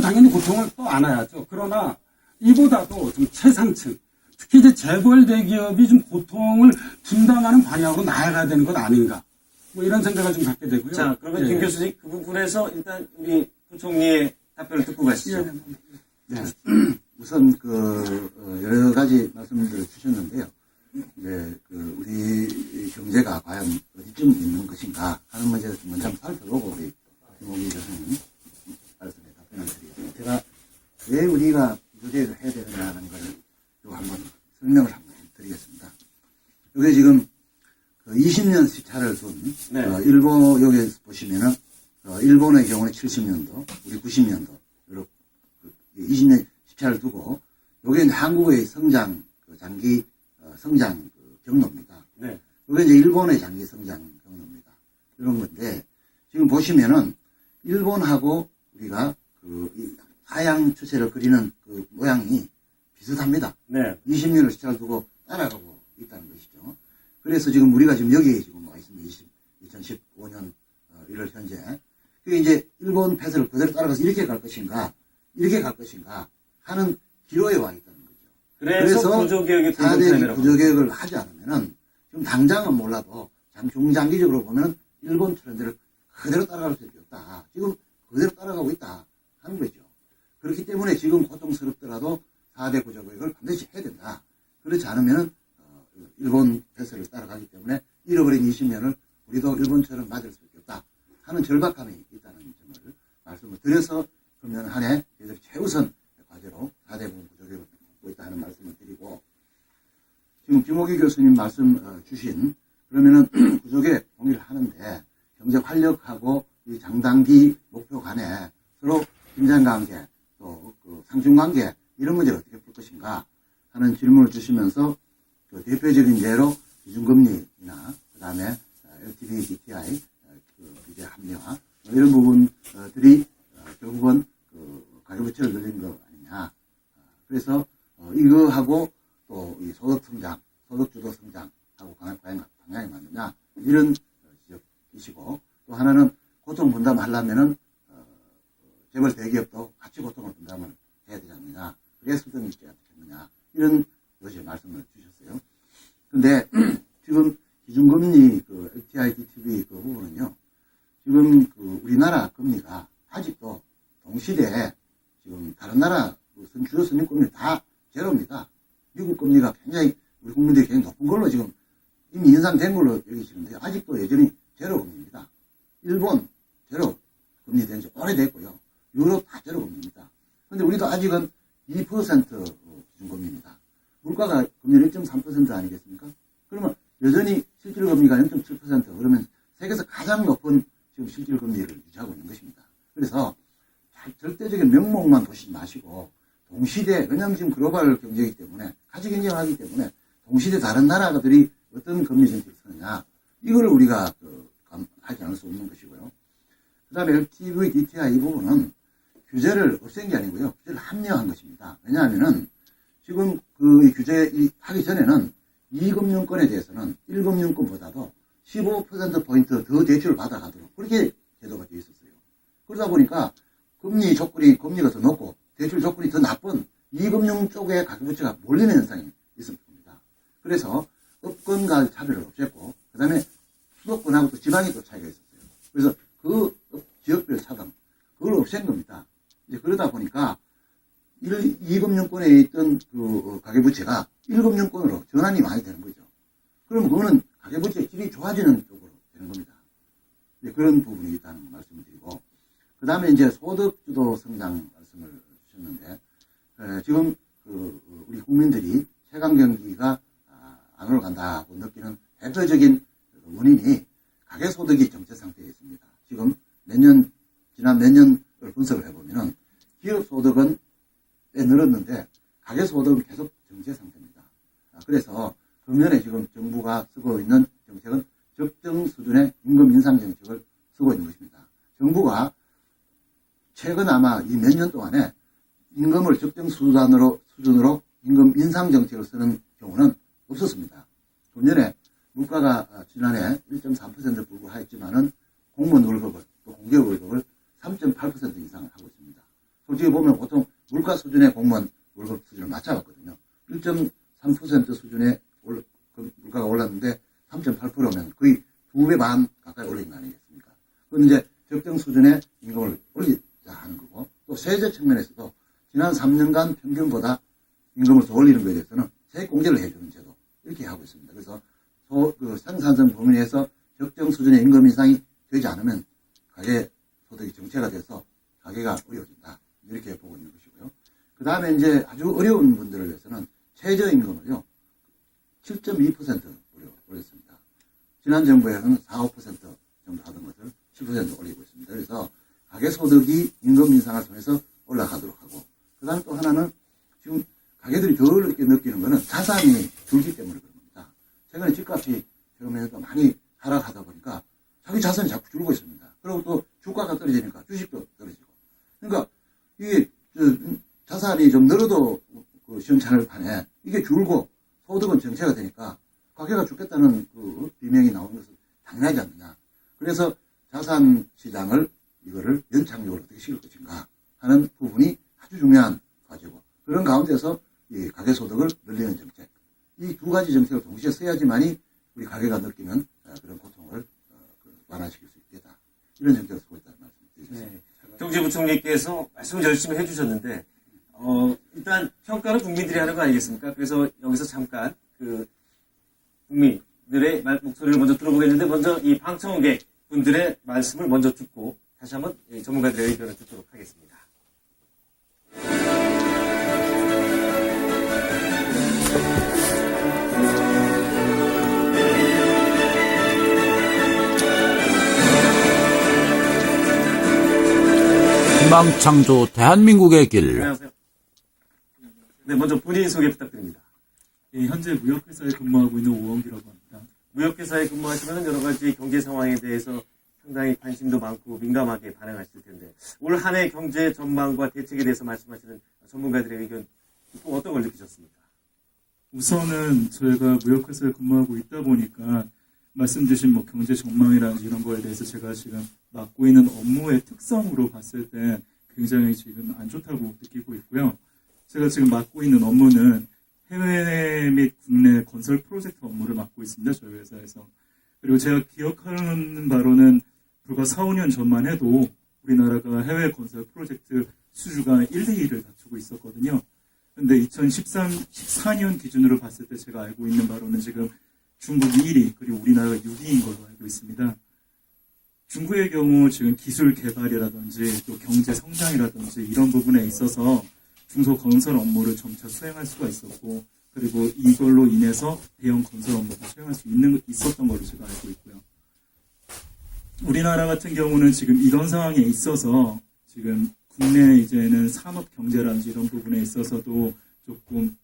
그분들도 당연히 고통을 또 안아야죠. 그러나 이보다도 좀 최상층, 특히 이제 재벌 대기업이 좀 고통을 분담하는 방향으로 나아가야 되는 것 아닌가. 뭐 이런 생각을 좀 갖게 되고요. 자, 그러면 김 교수님 그 부분에서 일단 우리 부총리의 답변을 듣고 가시죠. 네. 우선 여러 가지 말씀들을 주셨는데요. 이제 우리 경제가 과연 어디쯤 있는 것인가 하는 문제를 먼저 한번 살펴보고 우리 김홍기 교수님 말씀에 답변을 드리겠습니다. 제가 왜 우리가 구조개혁을 해야 되느냐는 걸 한번 설명을 한번 드리겠습니다. 여기 지금 20년 시차를 둔 네. 일본 여기 보시면은 일본의 경우는 70년도, 우리 90년도 이렇게 20년 시차를 두고 여기 한국의 성장 장기 성장 경로입니다. 네. 이게 이제 일본의 장기 성장 경로입니다. 이런 건데 지금 보시면은 일본하고 우리가 이 하향 추세를 그리는 그 모양이 비슷합니다. 네. 20년을 시차를 두고 따라가고 있다는 것이죠. 그래서 지금 우리가 지금 여기에 지금 와 있습니다. 2015년 1월 현재. 그게 이제 일본 패스를 그대로 따라가서 이렇게 갈 것인가 하는 기로에 와 있다는 거죠. 그래서 구조개혁의 4대 구조개혁을 하지 않으면은 지금 당장은 몰라도 중장기적으로 보면은 일본 트렌드를 그대로 따라갈 수밖에 없다. 지금 그대로 따라가고 있다 하는 거죠. 그렇기 때문에 지금 고통스럽더라도 4대 구조개혁을 반드시 해야 된다. 그렇지 않으면은 일본 패스를 따라가기 때문에 잃어버린 20년을 우리도 일본처럼 맞을 수밖에 없다 하는 절박함이 있다는 점을 말씀을 드려서 금년 한 해 최우선 과제로 4대 구조개혁을 하고 있다 하는 말씀을 드리고 지금 김호기 교수님 말씀 주신 그러면은 구조개혁 동의를 하는데 경제 활력하고 이 장단기 목표 간에 서로 긴장관계 또 상충관계 이런 문제를 어떻게 풀 것인가 하는 질문을 주시면서 대표적인 예로 기준금리나 그 다음에 LTV, DTI 규제 합리화 이런 부분들이 결국은 가계부채를 늘린 거 아니냐. 그래서 이거하고 또 이 소득 성장, 소득주도 성장하고 방향이 맞느냐 이런 지적이시고 또 하나는 고통 분담하려면은 재벌 대기업도 같이 고통을 분담을 해야 되지 않느냐. 그래야 수득이 있지 않겠느냐. 이런 것이 말씀을 주셨어요. 근데 지금 기준금리 LTI, DTV 그 부분은요. 지금 우리나라 금리가 아직도 동시대에 지금 다른 나라 주요 선진금리 다 제로입니다. 미국 금리가 굉장히 우리 국민들이 굉장히 높은 걸로 지금 이미 인상된 걸로 여기시는데 아직도 여전히 제로 금리입니다. 일본 제로 금리 된 지 오래됐고요. 유럽 다 제로 금리입니다. 근데 우리도 아직은 2% 기준금리입니다. 물가가 금리 1.3% 아니겠습니까? 그러면 여전히 실질 금리가 0.7% 그러면 세계에서 가장 높은 지금 실질 금리를 유지하고 있는 것입니다. 그래서 절대적인 명목만 보시지 마시고 동시대, 왜냐하면 지금 글로벌 경제이기 때문에 가치 경쟁을 하기 때문에 동시대 다른 나라들이 어떤 금리 정책을 쓰느냐 이거를 우리가 하지 않을 수 없는 것이고요. 그 다음에 LTV, DTI 이 부분은 규제를 없앤 게 아니고요. 규제를 합리화한 것입니다. 왜냐하면은 지금 이 규제 하기 전에는 2금융권에 대해서는 1금융권보다도 15%포인트 더 대출을 받아가도록 그렇게 제도가 되어 있었어요. 그러다 보니까 금리가 더 높고 대출 조건이 더 나쁜 2금융 쪽에 가계부채가 몰리는 현상이 있습니다. 그래서 업권과 차별을 없앴고 그 다음에 수도권하고 또 지방이 또 차이가 있었어요. 그래서 그 지역별 차등 그걸 없앤 겁니다. 이제 그러다 보니까 2금융권에 있던 가계부채가 1금융권으로 전환이 많이 되는 거죠. 그러면 그거는 가계부채 질이 좋아지는 쪽으로 되는 겁니다. 이제 그런 부분이 있다는 말씀을 드리고, 그 다음에 이제 소득주도 성장 말씀을 주셨는데, 지금 우리 국민들이 최강 경기가 안 올라간다고 느끼는 대표적인 원인이 가계소득이 정체 상태에 있습니다. 지금 지난 몇 년을 분석을 해보면은 기업소득은 꽤 늘었는데 가계소득은 계속 정체 상태입니다. 그래서 금년에 지금 정부가 쓰고 있는 정책은 적정 수준의 임금 인상 정책을 쓰고 있는 것입니다. 정부가 최근 아마 이 몇 년 동안에 임금을 적정 수준으로 임금 인상 정책을 쓰는 경우는 없었습니다. 금년에 물가가 지난해 1.3% 불구하였지만은 공무원 월급을 또 공기업 월급을 3.8% 이상을 하고 있습니다. 솔직히 보면 보통 물가 수준의 공무원 월급 수준을 맞춰갔거든요. 1.3% 수준의 물가가 올랐는데 3.8%면 거의 2배 반 가까이 올린 거 아니겠습니까? 그건 이제 적정 수준의 임금을 올리자 하는 거고, 또 세제 측면에서도 지난 3년간 평균보다 임금을 더 올리는 것에 대해서는 세액공제를 해주는 제도, 이렇게 하고 있습니다. 그래서 생산성 범위 내에서 적정 수준의 임금 인상이 되지 않으면 가계 소득이 정체가 돼서 가계가 어려워진다, 이렇게 보고 있는 것이고요. 그 다음에 이제 아주 어려운 분들을 위해서는 최저임금을요 7.2% 올렸습니다. 지난 정부에서는 4, 5% 정도 하던 것을 7% 올리고 있습니다. 그래서 가계소득이 임금 인상을 통해서 올라가도록 하고, 그 다음 또 하나는 지금 가게들이 덜 이렇게 느끼는 거는 자산이 줄기 때문에 그런 겁니다. 최근에 집값이 최근에 많이 하락하다 보니까 자기 자산이 자꾸 줄고 있습니다. 그리고 또 주가가 떨어지니까 주식도 떨어지고. 그러니까 이게 자산이 좀 늘어도 시원찮을 판에 이게 줄고 소득은 정체가 되니까 가게가 죽겠다는 비명이 나오는 것은 당연하지 않느냐. 그래서 자산 시장을 이거를 연착륙을 어떻게 시킬 것인가 하는 부분이 아주 중요한 과제고, 그런 가운데서 이 가계소득을 늘리는 정책, 이 두 가지 정책을 동시에 써야지만이 우리 가게가 느끼는 그런 고통을 완화시킬 수 있겠다, 이런 정책을 쓰고 있다는 말씀 드리겠습니다. 네. 경제부총리께서 말씀을 열심히 해주셨는데 일단 평가는 국민들이 하는 거 아니겠습니까? 그래서 여기서 잠깐 국민들의 목소리를 먼저 들어보겠는데, 먼저 이 방청객 분들의 말씀을 먼저 듣고 다시 한번 전문가들의 의견을 듣도록 하겠습니다. 희망창조 대한민국의 길. 안녕하세요. 네, 먼저 본인 소개 부탁드립니다. 예, 현재 무역회사에 근무하고 있는 오원기라고 합니다. 무역회사에 근무하시면 여러 가지 경제 상황에 대해서 상당히 관심도 많고 민감하게 반응하실 텐데, 올 한 해 경제 전망과 대책에 대해서 말씀하시는 전문가들의 의견 듣고 어떤 걸 느끼셨습니까? 우선은 저희가 무역회사에 근무하고 있다 보니까 말씀 주신 경제 전망이라든지 이런 거에 대해서 제가 지금 맡고 있는 업무의 특성으로 봤을 때 굉장히 지금 안 좋다고 느끼고 있고요. 제가 지금 맡고 있는 업무는 해외 및 국내 건설 프로젝트 업무를 맡고 있습니다. 저희 회사에서. 그리고 제가 기억하는 바로는 불과 4, 5년 전만 해도 우리나라가 해외 건설 프로젝트 수주가 1, 2위를 다투고 있었거든요. 근데 2014년 기준으로 봤을 때 제가 알고 있는 바로는 지금 중국이 1위, 그리고 우리나라가 6위인 걸로 알고 있습니다. 중국의 경우 지금 기술 개발이라든지 또 경제 성장이라든지 이런 부분에 있어서 중소건설 업무를 점차 수행할 수가 있었고, 그리고 이걸로 인해서 대형 건설 업무를 수행할 수 있었던 걸로 제가 알고 있고요. 우리나라 같은 경우는 지금 이런 상황에 있어서 지금 국내 이제는 산업 경제라든지 이런 부분에 있어서도 조금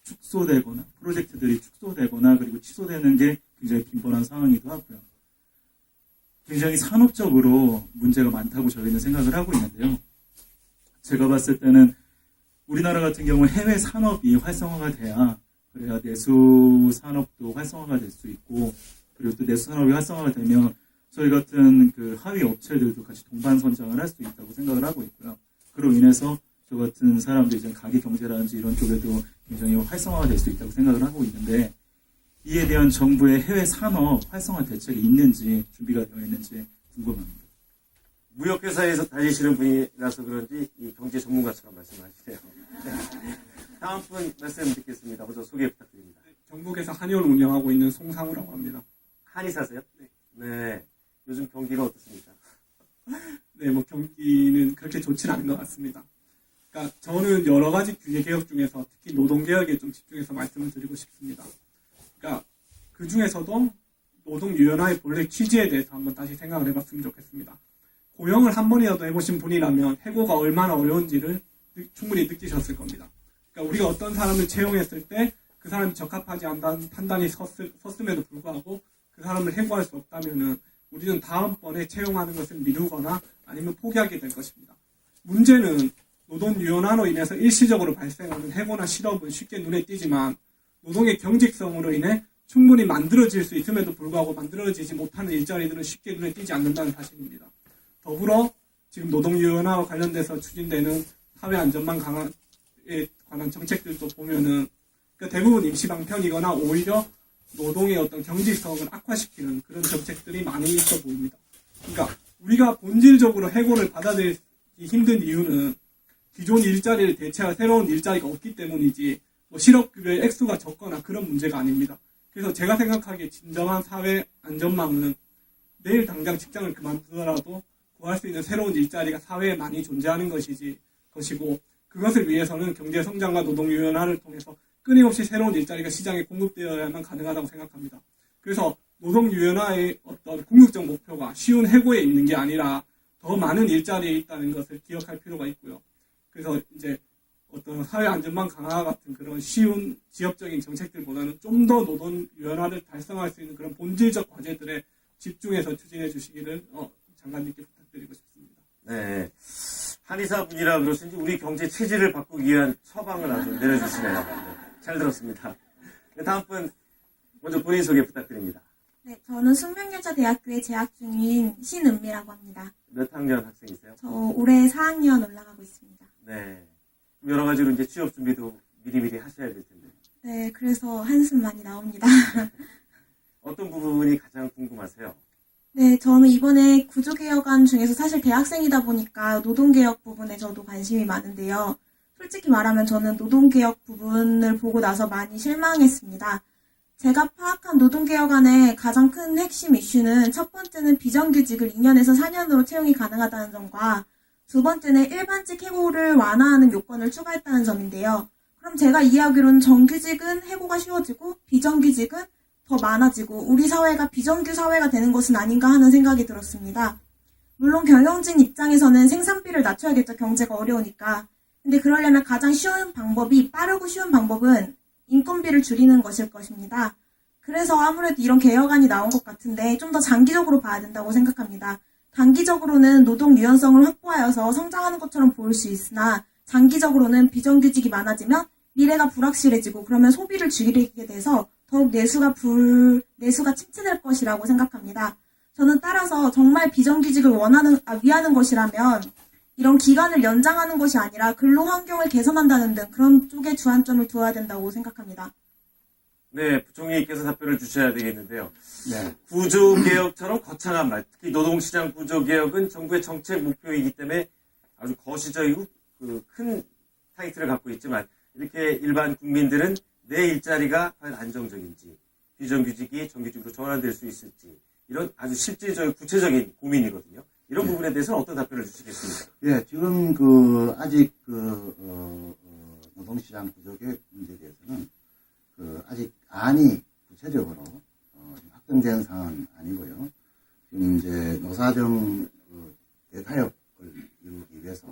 축소되거나 프로젝트들이 축소되거나 그리고 취소되는 게 굉장히 빈번한 상황이기도 하고요. 굉장히 산업적으로 문제가 많다고 저희는 생각을 하고 있는데요. 제가 봤을 때는 우리나라 같은 경우 해외 산업이 활성화가 돼야, 그래야 내수 산업도 활성화가 될 수 있고, 그리고 또 내수 산업이 활성화가 되면 저희 같은 하위 업체들도 같이 동반 선장을 할 수 있다고 생각을 하고 있고요. 그로 인해서 저 같은 사람들이 이제 가계 경제라든지 이런 쪽에도 굉장히 활성화가 될 수 있다고 생각을 하고 있는데, 이에 대한 정부의 해외 산업 활성화 대책이 있는지, 준비가 되어 있는지 궁금합니다. 무역회사에서 다니시는 분이라서 그런지 이 경제 전문가처럼 말씀하시네요. 다음 분 말씀 듣겠습니다. 먼저 소개 부탁드립니다. 경북에서 한의원 운영하고 있는 송상우라고 합니다. 한의사세요? 네. 요즘 경기가 어떻습니까? 네, 경기는 그렇게 좋진 않은 것 같습니다. 그러니까 저는 여러 가지 규제 개혁 중에서 특히 노동 개혁에 좀 집중해서 말씀을 드리고 싶습니다. 그러니까 그 중에서도 노동 유연화의 본래 취지에 대해서 한번 다시 생각을 해봤으면 좋겠습니다. 고용을 한 번이라도 해보신 분이라면 해고가 얼마나 어려운지를 충분히 느끼셨을 겁니다. 그러니까 우리가 어떤 사람을 채용했을 때 그 사람이 적합하지 않다는 판단이 섰음에도 불구하고 그 사람을 해고할 수 없다면은 우리는 다음번에 채용하는 것을 미루거나 아니면 포기하게 될 것입니다. 문제는 노동 유연화로 인해서 일시적으로 발생하는 해고나 실업은 쉽게 눈에 띄지만 노동의 경직성으로 인해 충분히 만들어질 수 있음에도 불구하고 만들어지지 못하는 일자리들은 쉽게 눈에 띄지 않는다는 사실입니다. 더불어 지금 노동 유연화와 관련돼서 추진되는 사회 안전망 강화에 관한 정책들도 보면은 그러니까 대부분 임시방편이거나 오히려 노동의 어떤 경직성을 악화시키는 그런 정책들이 많이 있어 보입니다. 그러니까 우리가 본질적으로 해고를 받아들이기 힘든 이유는 기존 일자리를 대체할 새로운 일자리가 없기 때문이지 뭐 실업급여의 액수가 적거나 그런 문제가 아닙니다. 그래서 제가 생각하기에 진정한 사회 안전망은 내일 당장 직장을 그만두더라도 구할 수 있는 새로운 일자리가 사회에 많이 존재하는 것이고 그것을 위해서는 경제 성장과 노동 유연화를 통해서 끊임없이 새로운 일자리가 시장에 공급되어야만 가능하다고 생각합니다. 그래서 노동 유연화의 어떤 궁극적 목표가 쉬운 해고에 있는 게 아니라 더 많은 일자리에 있다는 것을 기억할 필요가 있고요. 그래서 이제 어떤 사회 안전망 강화 같은 그런 쉬운 지역적인 정책들보다는 좀 더 노동 유연화를 달성할 수 있는 그런 본질적 과제들에 집중해서 추진해 주시기를 장관님께 부탁드리고 싶습니다. 네. 한의사 분이라 그러신지 우리 경제 체질을 바꾸기 위한 처방을 아주 내려주시네요. 네, 잘 들었습니다. 네, 다음 분 먼저 본인 소개 부탁드립니다. 네, 저는 숙명여자대학교에 재학 중인 신은미라고 합니다. 몇 학년 학생이세요? 저 올해 4학년 올라가고 있습니다. 네. 여러 가지로 이제 취업 준비도 미리미리 하셔야 될 텐데. 네, 그래서 한숨 많이 나옵니다. 어떤 부분이 가장 궁금하세요? 네, 저는 이번에 구조개혁안 중에서 사실 대학생이다 보니까 노동개혁 부분에 저도 관심이 많은데요. 솔직히 말하면 저는 노동개혁 부분을 보고 나서 많이 실망했습니다. 제가 파악한 노동개혁안의 가장 큰 핵심 이슈는 첫 번째는 비정규직을 2년에서 4년으로 채용이 가능하다는 점과 두 번째는 일반직 해고를 완화하는 요건을 추가했다는 점인데요. 그럼 제가 이해하기로는 정규직은 해고가 쉬워지고 비정규직은 더 많아지고 우리 사회가 비정규 사회가 되는 것은 아닌가 하는 생각이 들었습니다. 물론 경영진 입장에서는 생산비를 낮춰야겠죠. 경제가 어려우니까. 근데 그러려면 가장 쉬운 방법이 빠르고 쉬운 방법은 인건비를 줄이는 것일 것입니다. 그래서 아무래도 이런 개혁안이 나온 것 같은데 좀 더 장기적으로 봐야 된다고 생각합니다. 단기적으로는 노동 유연성을 확보하여서 성장하는 것처럼 보일 수 있으나 장기적으로는 비정규직이 많아지면 미래가 불확실해지고 그러면 소비를 줄이게 돼서 더욱 내수가 침체될 것이라고 생각합니다. 저는 따라서 정말 비정규직을 위하는 것이라면 이런 기간을 연장하는 것이 아니라 근로 환경을 개선한다는 등 그런 쪽에 주안점을 두어야 된다고 생각합니다. 네, 부총리께서 답변을 주셔야 되겠는데요. 네. 구조개혁처럼 거창한 말, 특히 노동시장 구조개혁은 정부의 정책 목표이기 때문에 아주 거시적이고 큰 타이틀을 갖고 있지만 이렇게 일반 국민들은 내 일자리가 과연 안정적인지 비정규직이 정규직으로 전환될 수 있을지 이런 아주 실질적인 구체적인 고민이거든요. 이런 부분에 대해서는 어떤 답변을 주시겠습니까? 예, 지금 아직 노동시장 구조개혁 문제에 대해서는 아직 안이 구체적으로 확정된 상황은 아니고요. 지금 이제 노사정 대타협을 이루기 위해서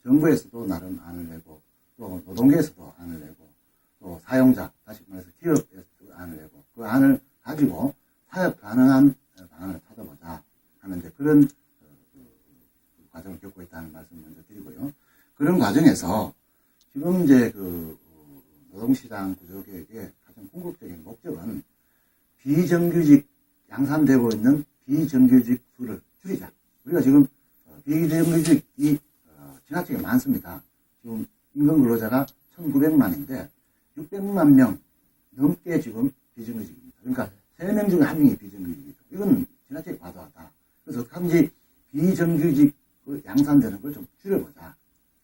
정부에서도 나름 안을 내고 또 노동계에서도 안을 내고 또 사용자, 다시 말해서 기업에서도 안을 내고 그 안을 가지고 타협 가능한 방안을 찾아보자 하는데 그런 과정을 겪고 있다는 말씀 먼저 드리고요. 그런 과정에서 지금 이제 노동시장 구조개혁의 가장 궁극적인 목적은 비정규직 양산되고 있는 비정규직 수를 줄이자. 우리가 지금 비정규직이 지나치게 많습니다. 지금 임금근로자가 1,900만인데 600만 명 넘게 지금 비정규직입니다. 그러니까 3명 중에 1명이 비정규직이죠. 이건 지나치게 과도하다. 그래서 어떻게든지 비정규직 양산되는 걸 좀 줄여보자.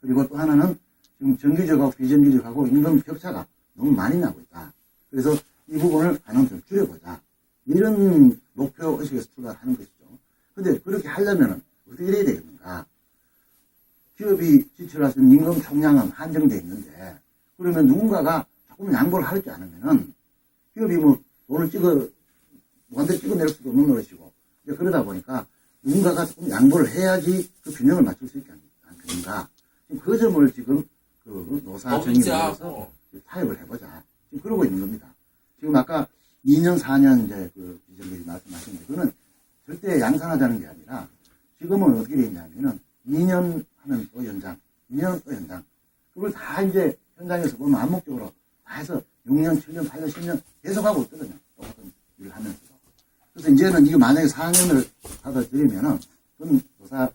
그리고 또 하나는 지금 정규직하고 비정규직하고 임금 격차가 너무 많이 나고 있다. 그래서 이 부분을 가능 좀 줄여보자. 이런 목표 의식에서 출발하는 것이죠. 근데 그렇게 하려면 어떻게 해야 되겠는가? 기업이 지출할 수 있는 임금 총량은 한정되어 있는데 그러면 누군가가 조금 양보를 하지 않으면은 기업이 돈을 무한대로 찍어낼 수도 없는 것이고 그러다 보니까 누군가가 조금 양보를 해야지 그 균형을 맞출 수 있지 않겠는가. 지금 그 점을 지금 노사 정의에서 타협을 해보자. 지금 그러고 있는 겁니다. 지금 아까 2년, 4년 이제 비정규직 말씀하셨는데 그거는 절대 양산하자는 게 아니라 지금은 어떻게 되어 있냐면은 2년 하면 또 연장, 2년 또 연장. 그걸 다 이제 현장에서 보면 암묵적으로 다 해서 6년, 7년, 8년, 10년 계속 하고 있거든요. 똑같은 일을 하면서도. 그래서 이제는 이거 만약에 4년을 받아들이면은 그건 노사